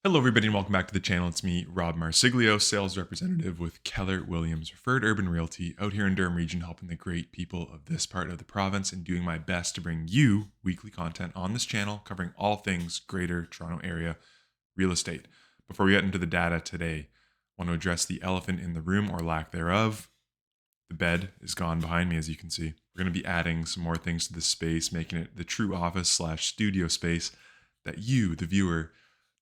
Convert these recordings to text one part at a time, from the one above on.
Hello everybody and welcome back to the channel. It's me, Rob Marsiglio, sales representative with Keller Williams Referred Urban Realty out here in Durham region, helping the great people of this part of the province and doing my best to bring you weekly content on this channel covering all things greater Toronto area real estate. Before we get into the data today, I want to address the elephant in the room or lack thereof. The bed is gone behind me, as you can see. We're going to be adding some more things to this space, making it the true office/studio space that you, the viewer,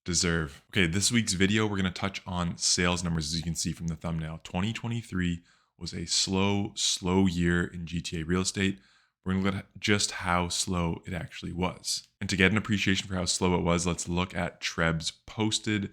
deserve. Okay, this week's video, we're going to touch on sales numbers. As you can see from the thumbnail, 2023 was a slow year in GTA real estate. We're going to look at just how slow it actually was. And to get an appreciation for how slow it was, let's look at TREB's posted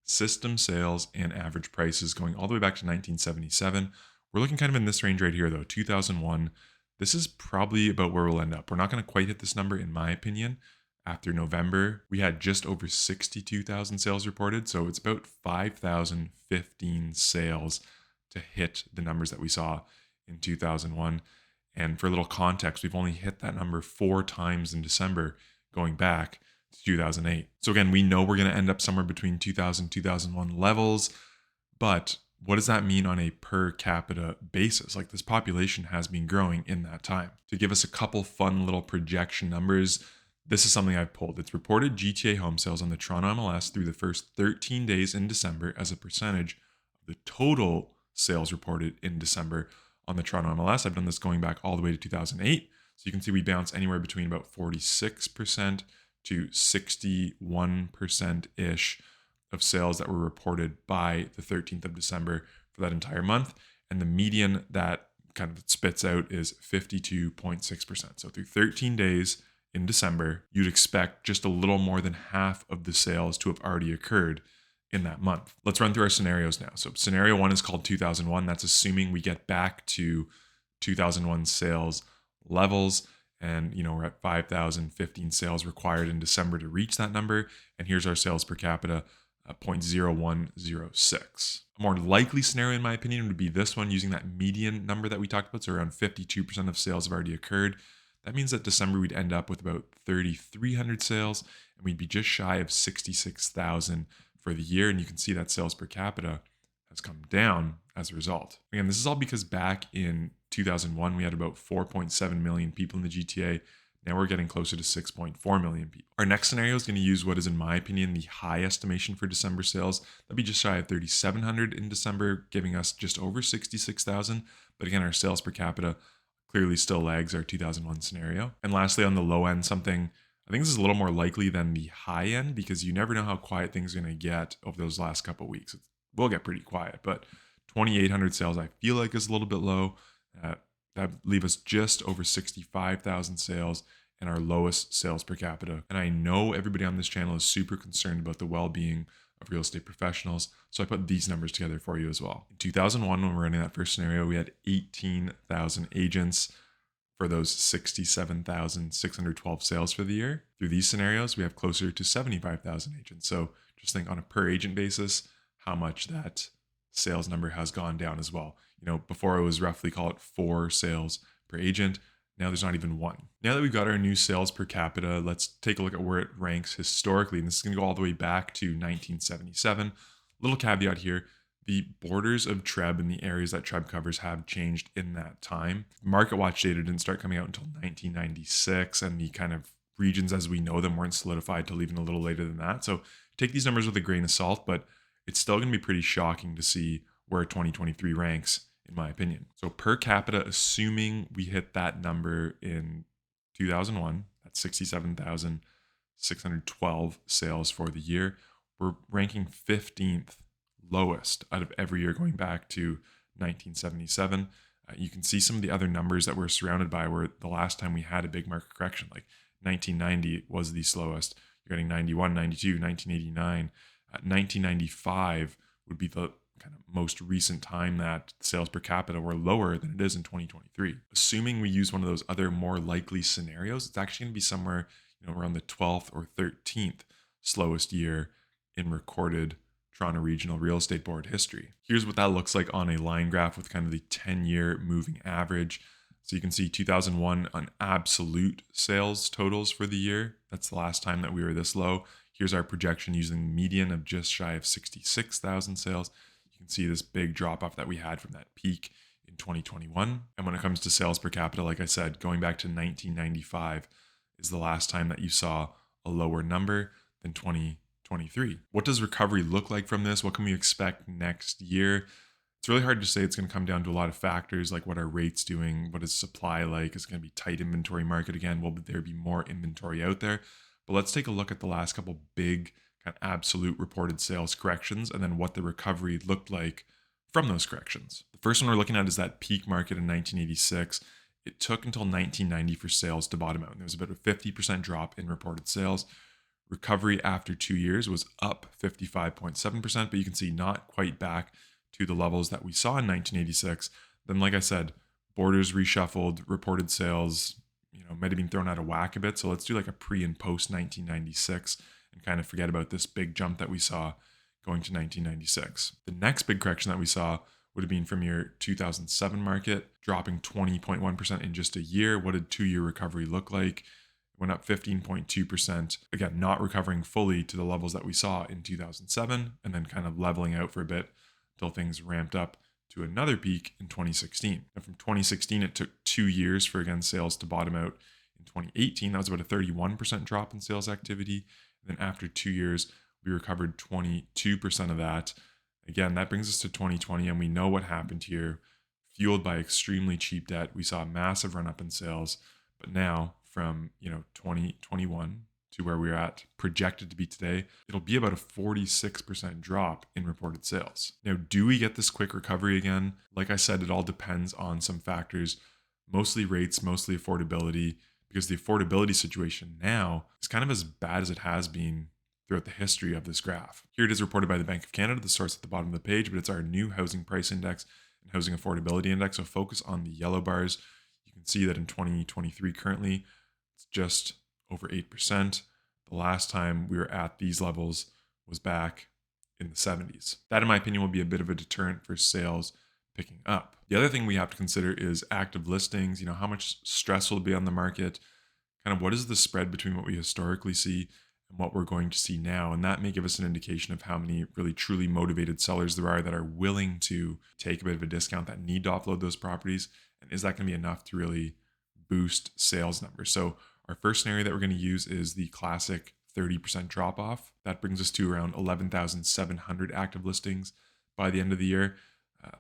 system sales and average prices going all the way back to 1977. We're looking kind of in this range right here though, 2001. This is probably about where we'll end up. We're not going to quite hit this number in my opinion. After November, we had just over 62,000 sales reported. So it's about 5,015 sales to hit the numbers that we saw in 2001. And for a little context, we've only hit that number 4 times in December going back to 2008. So again, we know we're going to end up somewhere between 2000 and 2001 levels. But what does that mean on a per capita basis? Like, this population has been growing in that time. To give us a couple fun little projection numbers, this is something I've pulled. It's reported GTA home sales on the Toronto MLS through the first 13 days in December as a percentage of the total sales reported in December on the Toronto MLS. I've done this going back all the way to 2008. So you can see we bounce anywhere between about 46% to 61%-ish of sales that were reported by the 13th of December for that entire month. And the median that kind of spits out is 52.6%. So through 13 days, in December, you'd expect just a little more than half of the sales to have already occurred in that month. Let's run through our scenarios now. So scenario 1 is called 2001. That's assuming we get back to 2001 sales levels. And, we're at 5,015 sales required in December to reach that number. And here's our sales per capita, 0.0106. A more likely scenario, in my opinion, would be this one, using that median number that we talked about. So around 52% of sales have already occurred. That means that December we'd end up with about 3,300 sales, and we'd be just shy of 66,000 for the year. And you can see that sales per capita has come down as a result. Again, this is all because back in 2001, we had about 4.7 million people in the GTA. Now we're getting closer to 6.4 million people. Our next scenario is going to use what is, in my opinion, the high estimation for December sales. That'd be just shy of 3,700 in December, giving us just over 66,000. But again, our sales per capita clearly still lags our 2001 scenario. And lastly, on the low end, something I think this is a little more likely than the high end, because you never know how quiet things are going to get over those last couple of weeks. It will get pretty quiet, but 2,800 sales I feel like is a little bit low. That leave us just over 65,000 sales and our lowest sales per capita. And I know everybody on this channel is super concerned about the well-being of real estate professionals. So I put these numbers together for you as well. In 2001, when we were running that first scenario, we had 18,000 agents for those 67,612 sales for the year. Through these scenarios, we have closer to 75,000 agents. So just think on a per agent basis, how much that sales number has gone down as well. Before it was roughly, call it 4 sales per agent. Now there's not even 1. Now that we've got our new sales per capita, let's take a look at where it ranks historically. And this is going to go all the way back to 1977. Little caveat here, the borders of TREB and the areas that TREB covers have changed in that time. Market watch data didn't start coming out until 1996, and the kind of regions as we know them weren't solidified till even a little later than that. So take these numbers with a grain of salt, but it's still going to be pretty shocking to see where 2023 ranks, in my opinion. So per capita, assuming we hit that number in 2001, that's 67,612 sales for the year, we're ranking 15th lowest out of every year going back to 1977. You can see some of the other numbers that we're surrounded by where the last time we had a big market correction, like 1990 was the slowest. You're getting 91, 92, 1989. 1995 would be the kind of most recent time that sales per capita were lower than it is in 2023. Assuming we use one of those other more likely scenarios, it's actually going to be somewhere around the 12th or 13th slowest year in recorded Toronto Regional Real Estate Board history. Here's what that looks like on a line graph with kind of the 10-year moving average. So you can see 2001 on absolute sales totals for the year. That's the last time that we were this low. Here's our projection using the median of just shy of 66,000 sales. You can see this big drop off that we had from that peak in 2021. And when it comes to sales per capita, like I said, going back to 1995 is the last time that you saw a lower number than 2023. What does recovery look like from this? What can we expect next year? It's really hard to say. It's going to come down to a lot of factors, like what are rates doing? What is supply like? Is it going to be tight inventory market again? Will there be more inventory out there? But let's take a look at the last couple big kind of absolute reported sales corrections and then what the recovery looked like from those corrections. The first one we're looking at is that peak market in 1986. It took until 1990 for sales to bottom out. And there was about a 50% drop in reported sales. Recovery after 2 years was up 55.7%, but you can see not quite back to the levels that we saw in 1986. Then, like I said, borders reshuffled, reported sales, might have been thrown out of whack a bit. So let's do like a pre and post 1996 and kind of forget about this big jump that we saw going to 1996. The next big correction that we saw would have been from your 2007 market, dropping 20.1% in just a year. What did 2-year recovery look like? It went up 15.2%. Again, not recovering fully to the levels that we saw in 2007, and then kind of leveling out for a bit until things ramped up to another peak in 2016. And from 2016, it took 2 years for, again, sales to bottom out. In 2018, that was about a 31% drop in sales activity. And then after 2 years, we recovered 22% of that. Again, that brings us to 2020, and we know what happened here. Fueled by extremely cheap debt, we saw a massive run up in sales. But now, from 2021 to where we're at projected to be today, it'll be about a 46% drop in reported sales. Now, do we get this quick recovery again? Like I said, it all depends on some factors, mostly rates, mostly affordability, because the affordability situation now is kind of as bad as it has been throughout the history of this graph. Here it is reported by the Bank of Canada, the source at the bottom of the page, but it's our new housing price index and housing affordability index. So focus on the yellow bars. You can see that in 2023 currently, it's just over 8%. The last time we were at these levels was back in the 70s. That, in my opinion, will be a bit of a deterrent for sales picking up. The other thing we have to consider is active listings. How much stress will be on the market? Kind of what is the spread between what we historically see and what we're going to see now? And that may give us an indication of how many really truly motivated sellers there are that are willing to take a bit of a discount, that need to offload those properties. And is that going to be enough to really boost sales numbers? So our first scenario that we're going to use is the classic 30% drop off. That brings us to around 11,700 active listings by the end of the year.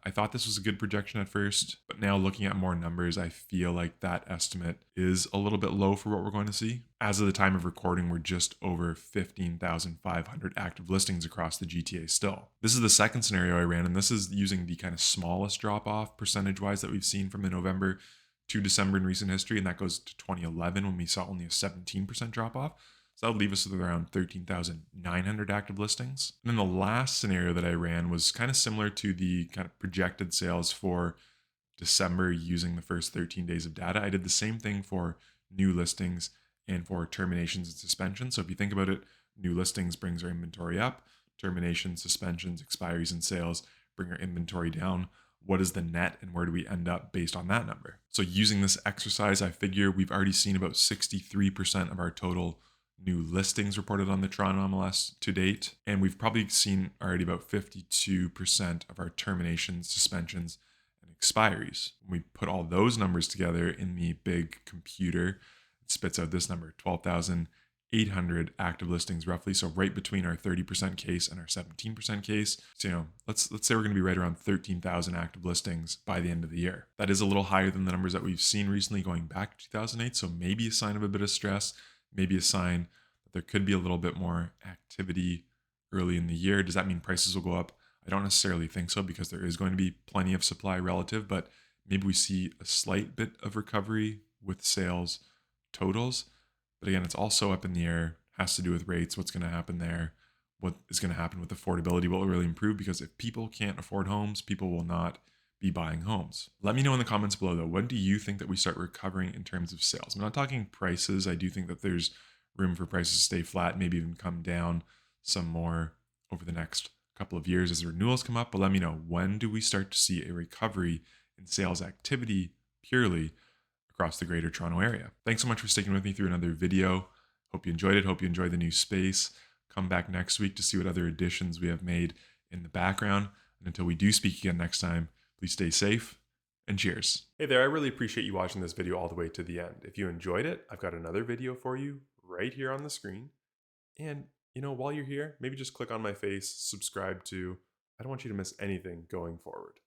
I thought this was a good projection at first, but now looking at more numbers, I feel like that estimate is a little bit low for what we're going to see. As of the time of recording, we're just over 15,500 active listings across the GTA still. This is the second scenario I ran, and this is using the kind of smallest drop off percentage-wise that we've seen from the November to December in recent history, and that goes to 2011 when we saw only a 17% drop off. So that would leave us with around 13,900 active listings. And then the last scenario that I ran was kind of similar to the kind of projected sales for December using the first 13 days of data. I did the same thing for new listings and for terminations and suspensions. So if you think about it, new listings brings our inventory up, terminations, suspensions, expiries, and sales bring our inventory down. What is the net and where do we end up based on that number? So using this exercise, I figure we've already seen about 63% of our total new listings reported on the Toronto MLS to date. And we've probably seen already about 52% of our terminations, suspensions, and expiries. When we put all those numbers together in the big computer, it spits out this number, 12,800 active listings roughly. So right between our 30% case and our 17% case. So, let's say we're going to be right around 13,000 active listings by the end of the year. That is a little higher than the numbers that we've seen recently going back to 2008. So maybe a sign of a bit of stress, maybe a sign that there could be a little bit more activity early in the year. Does that mean prices will go up? I don't necessarily think so, because there is going to be plenty of supply relative, but maybe we see a slight bit of recovery with sales totals. But again, it's also up in the air, has to do with rates, what's going to happen there, what is going to happen with affordability, what will really improve, because if people can't afford homes, people will not be buying homes. Let me know in the comments below though, when do you think that we start recovering in terms of sales? I'm not talking prices. I do think that there's room for prices to stay flat, maybe even come down some more over the next couple of years as the renewals come up. But let me know, when do we start to see a recovery in sales activity purely across the greater Toronto area? Thanks so much for sticking with me through another video. Hope you enjoyed it. Hope you enjoyed the new space. Come back next week to see what other additions we have made in the background. And until we do speak again next time, please stay safe and cheers. Hey there, I really appreciate you watching this video all the way to the end. If you enjoyed it, I've got another video for you right here on the screen. And, while you're here, maybe just click on my face, subscribe to. I don't want you to miss anything going forward.